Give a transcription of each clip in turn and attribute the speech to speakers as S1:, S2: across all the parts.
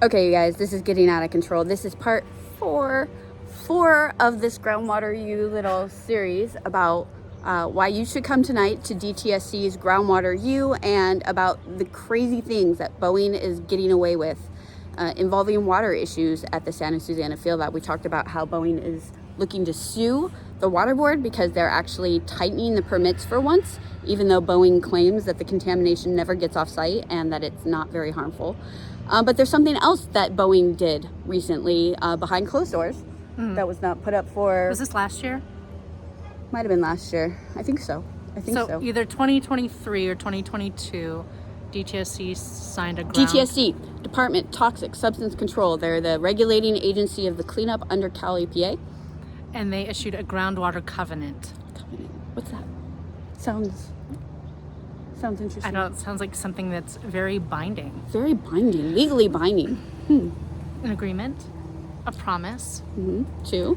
S1: Okay, you guys, this is getting out of control. This is part four of this Groundwater U little series about why you should come tonight to DTSC's Groundwater U and about the crazy things that Boeing is getting away with involving water issues at the Santa Susana Field Lab. We talked about how Boeing is looking to sue the water board because they're actually tightening the permits for once, even though Boeing claims that the contamination never gets off site and that it's not very harmful. But there's something else that Boeing did recently behind closed doors that was not put up for...
S2: Was this last year?
S1: Might have been last year. I think so.
S2: So either 2023 or 2022, DTSC signed a
S1: DTSC, Department Toxic Substance Control. They're the regulating agency of the cleanup under Cal EPA.
S2: And they issued a groundwater covenant.
S1: What's that? Sounds interesting.
S2: I know, it sounds like something that's very binding.
S1: Very binding, legally binding.
S2: An agreement, a promise.
S1: To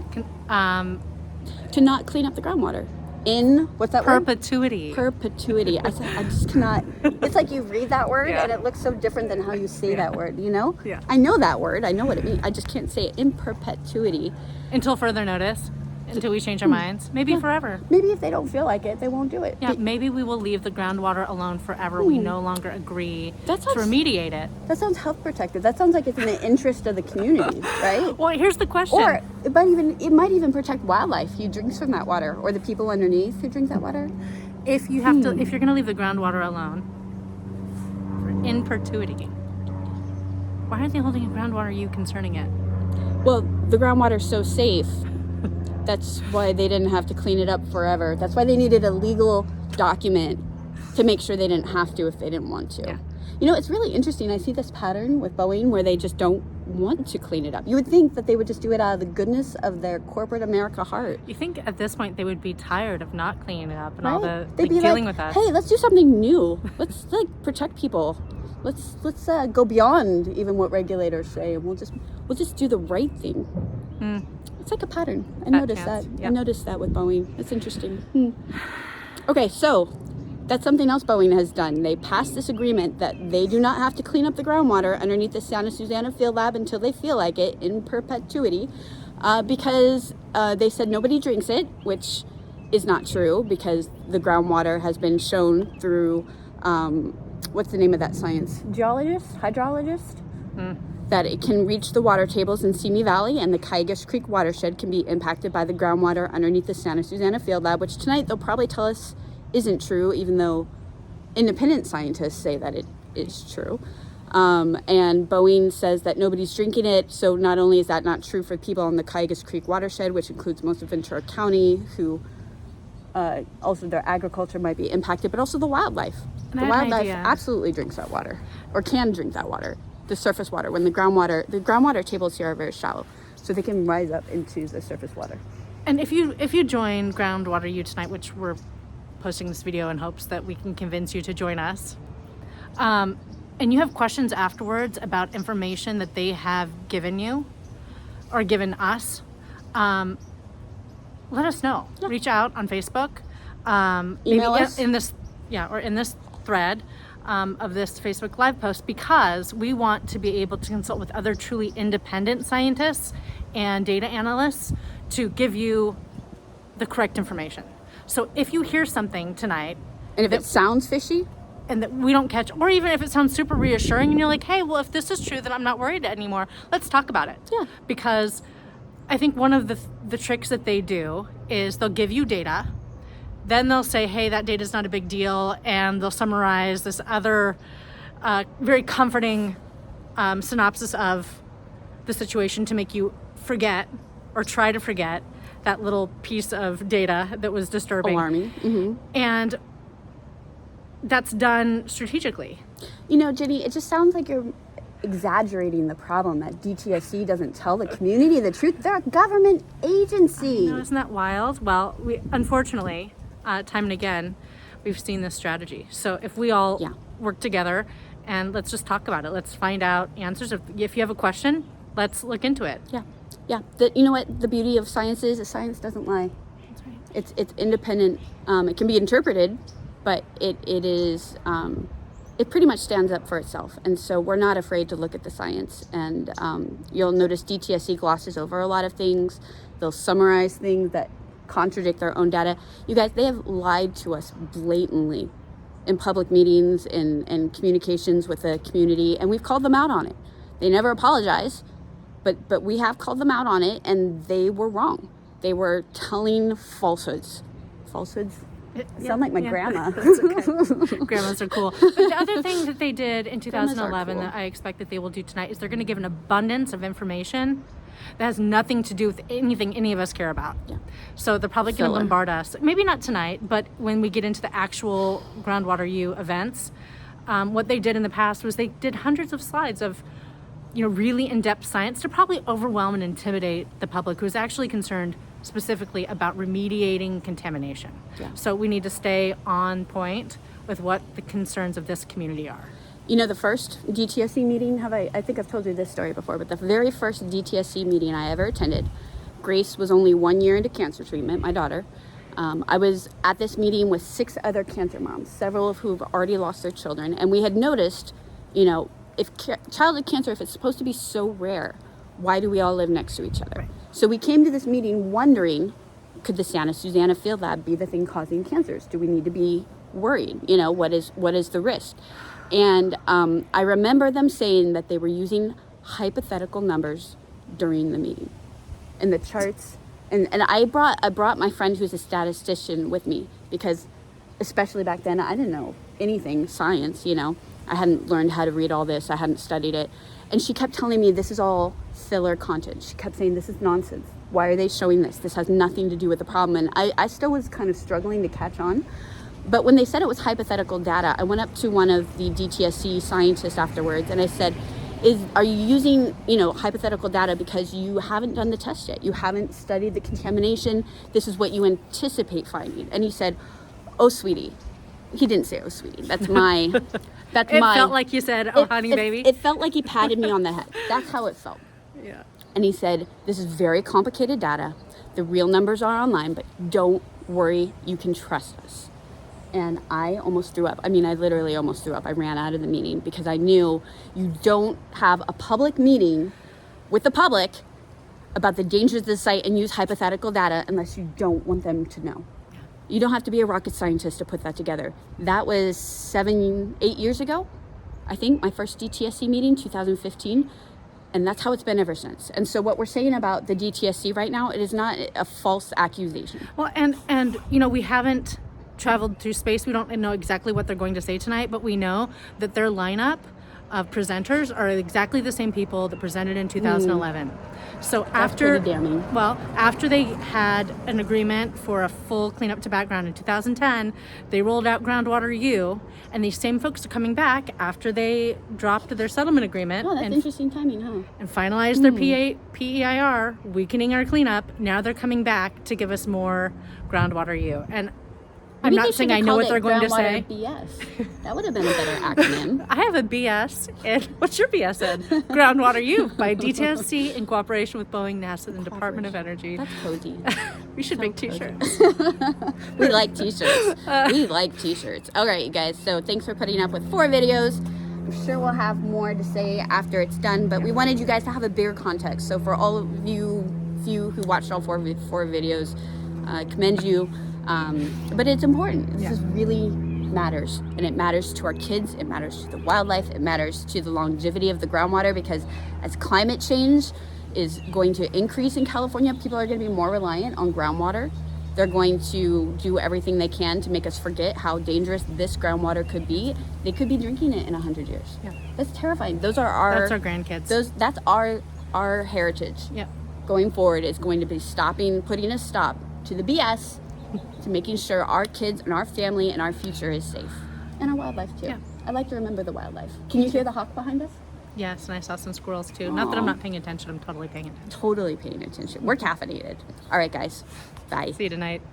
S1: not clean up the groundwater. In, what's that word?
S2: Perpetuity.
S1: Perpetuity. I just cannot. It's like you read that word and it looks so different than how you say that word, you know?
S2: Yeah.
S1: I know that word. I know what it means. I just can't say it. In perpetuity.
S2: Until further notice. Until we change our minds. Maybe forever.
S1: Maybe if they don't feel like it, they won't do it.
S2: Yeah, maybe we will leave the groundwater alone forever. We no longer agree to remediate it.
S1: That sounds health protective. That sounds like it's in the interest of the community, right?
S2: Well, here's the question.
S1: Or it might even protect wildlife who drinks from that water, or the people underneath who drink that water.
S2: If you have to, if you're going to leave the groundwater alone in perpetuity, why aren't they holding a groundwater U concerning it?
S1: Well, the groundwater's so safe. That's why they didn't have to clean it up forever. That's why they needed a legal document to make sure they didn't have to if they didn't want to.
S2: Yeah.
S1: You know, it's really interesting. I see this pattern with Boeing where they just don't want to clean it up. You would think that they would just do it out of the goodness of their corporate America heart.
S2: You think at this point they would be tired of not cleaning it up and all the
S1: They'd be
S2: dealing
S1: like,
S2: with us?
S1: Hey, let's do something new. Let's protect people. Let's go beyond even what regulators say, and we'll just do the right thing. It's like a pattern. I noticed that. Yep. I noticed that with Boeing. It's interesting. Okay, so that's something else Boeing has done. They passed this agreement that they do not have to clean up the groundwater underneath the Santa Susana Field Lab until they feel like it in perpetuity, because they said nobody drinks it, which is not true because the groundwater has been shown through, what's the name of that science? Hydrologist? That it can reach the water tables in Simi Valley, and the Cayugas Creek watershed can be impacted by the groundwater underneath the Santa Susana Field Lab, which tonight they'll probably tell us isn't true, even though independent scientists say that it is true. And Boeing says that nobody's drinking it, so not only is that not true for people on the Cayugas Creek watershed, which includes most of Ventura County, who also their agriculture might be impacted, but also the wildlife. The wildlife absolutely drinks that water, or can drink that water. The surface water, when the groundwater tables here are very shallow, so they can rise up into the surface water.
S2: And if you join Groundwater U tonight, which we're posting this video in hopes that we can convince you to join us, and you have questions afterwards about information that they have given you or given us, let us know. Yeah. Reach out on Facebook,
S1: email us
S2: in this thread of this Facebook Live post, because we want to be able to consult with other truly independent scientists and data analysts to give you the correct information. So if you hear something tonight,
S1: and if it sounds fishy,
S2: and that we don't catch, or even if it sounds super reassuring and you're like, hey, well, if this is true, then I'm not worried anymore, let's talk about it.
S1: Yeah.
S2: Because I think one of the tricks that they do is they'll give you data, then they'll say, hey, that data is not a big deal, and they'll summarize this other very comforting synopsis of the situation to make you forget or try to forget that little piece of data that was disturbing.
S1: Alarming.
S2: And that's done strategically.
S1: You know, Jenny, it just sounds like you're exaggerating the problem that DTSC doesn't tell the community the truth. They're a government agency.
S2: I know, isn't that wild? Well, unfortunately, time and again, we've seen this strategy. So if we all work together and let's just talk about it. Let's find out answers. If you have a question, let's look into it.
S1: Yeah. You know what the beauty of science is? Science doesn't lie.
S2: That's right.
S1: It's independent. It can be interpreted, but it is it pretty much stands up for itself. And so we're not afraid to look at the science. And you'll notice DTSC glosses over a lot of things. They'll summarize things that contradict their own data. You guys, they have lied to us blatantly in public meetings and communications with the community, and we've called them out on it. They never apologize, but we have called them out on it, and they were wrong. They were telling falsehoods. Sound like my grandma.
S2: That's okay. Grandmas are cool. But the other thing that they did in 2011 that I expect that they will do tonight is they're going to give an abundance of information that has nothing to do with anything any of us care about. Yeah. So they're probably going to bombard us. Maybe not tonight, but when we get into the actual Groundwater U events, what they did in the past was they did hundreds of slides of, really in-depth science to probably overwhelm and intimidate the public who is actually concerned specifically about remediating contamination. Yeah. So we need to stay on point with what the concerns of this community are.
S1: The first DTSC meeting, I think I've told you this story before, but the very first DTSC meeting I ever attended, Grace was only 1 year into cancer treatment, my daughter. I was at this meeting with 6 other cancer moms, several of who have already lost their children. And we had noticed, if childhood cancer, if it's supposed to be so rare, why do we all live next to each other? Right. So we came to this meeting wondering, could the Santa Susana field lab be the thing causing cancers? Do we need to be worried? What is the risk? And I remember them saying that they were using hypothetical numbers during the meeting and the charts. And I brought my friend who's a statistician with me because, especially back then, I didn't know anything science. I hadn't learned how to read all this. I hadn't studied it. And she kept telling me this is all filler content. She kept saying this is nonsense. Why are they showing this? This has nothing to do with the problem. And I still was kind of struggling to catch on. But when they said it was hypothetical data, I went up to one of the DTSC scientists afterwards and I said, are you using, hypothetical data because you haven't done the test yet? You haven't studied the contamination. This is what you anticipate finding. And he said, oh, sweetie. He didn't say, oh, sweetie. It felt
S2: like you said, oh, honey, baby.
S1: It felt like he patted me on the head. That's how it felt.
S2: Yeah.
S1: And he said, this is very complicated data. The real numbers are online, but don't worry. You can trust us. And I almost threw up. I literally almost threw up. I ran out of the meeting because I knew you don't have a public meeting with the public about the dangers of the site and use hypothetical data unless you don't want them to know. You don't have to be a rocket scientist to put that together. That was 8 years ago, I think, my first DTSC meeting, 2015. And that's how it's been ever since. And so what we're saying about the DTSC right now, it is not a false accusation.
S2: Well, and we haven't traveled through space. We don't know exactly what they're going to say tonight, but we know that their lineup of presenters are exactly the same people that presented in 2011. So after they had an agreement for a full cleanup to background in 2010, they rolled out Groundwater U, and these same folks are coming back after they dropped their settlement agreement.
S1: Oh, that's interesting timing, huh?
S2: And finalized their PEIR, weakening our cleanup. Now they're coming back to give us more Groundwater U. And I'm not saying I know what they're going to say.
S1: BS. That would have been a better acronym.
S2: I have a BS in, what's your BS in? Groundwater U by DTSC in cooperation with Boeing, NASA, and Department of Energy.
S1: That's cozy.
S2: We should make t-shirts.
S1: We like t-shirts. All right, you guys. So thanks for putting up with 4 videos. I'm sure we'll have more to say after it's done, but we wanted you guys to have a bigger context. So for all of you who watched all 4 videos, commend you. But it's important. This really matters. And it matters to our kids. It matters to the wildlife. It matters to the longevity of the groundwater, because as climate change is going to increase in California, people are going to be more reliant on groundwater. They're going to do everything they can to make us forget how dangerous this groundwater could be. They could be drinking it in 100 years. Yeah. That's terrifying. That's our grandkids. That's our heritage. Yeah. Going forward is going to be putting a stop to the BS, to making sure our kids and our family and our future is safe. And our wildlife too. Yeah. I like to remember the wildlife. Can you hear the hawk behind us?
S2: Yes, and I saw some squirrels too. Aww. Not that I'm not paying attention, I'm totally paying attention.
S1: Totally paying attention. We're caffeinated. All right, guys. Bye.
S2: See you tonight.